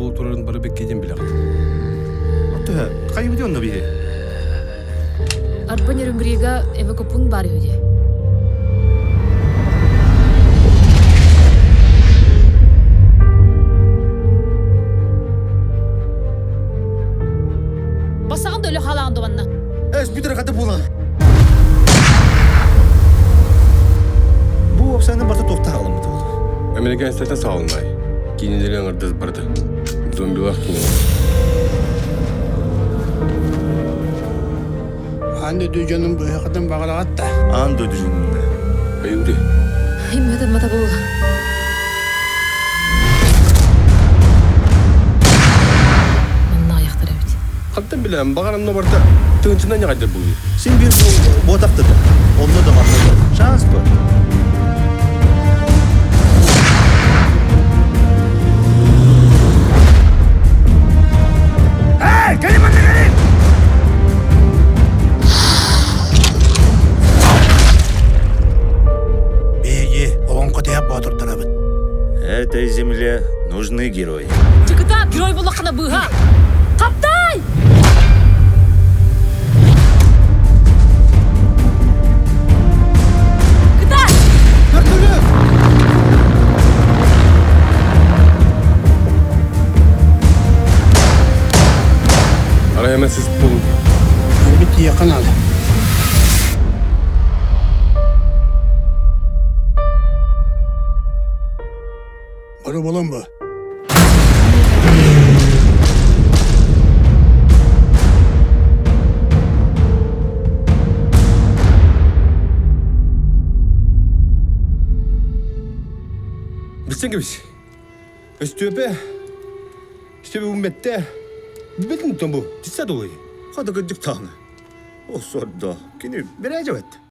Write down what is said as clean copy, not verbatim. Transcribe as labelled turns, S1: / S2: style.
S1: ол турарын бары беккеден біле қат.
S2: Аты, қайы өте онда бейе?
S3: Арпан ерімбірегі эвакопун бар өде. Басаған да өлі қалағанды банна.
S2: Әс бүтір қаты болған. Бұл опсаны барты тоқта қалым бұты болды.
S1: Американ статан сағылмай. Кейінелерін ұрдыз барды. Зомбилақ кейінелер.
S4: Анды дүйженің бұйықыдың бағалағат та.
S2: Аңды дүжінді.
S1: Айымды.
S3: Химметін мата бұл. Манна аяқтар әуді.
S1: Қаттан білем, бағанымна барда тұңчынан не қайдар бұл.
S2: Сен бер ботақты да. Онда да қанды. Шанс бұл. Этой земле нужны герои.
S3: Чикыта, герой бұл қана бұға. Қаптай! Кыта!
S1: Арай әмән сіз бұл.
S4: Бітті яқын алды. Бұры болын бұ.
S1: Білсен кебіс. Өстөпе. Өстөпе үмметте. Бетін тұн бұл. Тіса долы.
S2: Қады күдік таңы. О, сорда. Кені бір әжі өтті.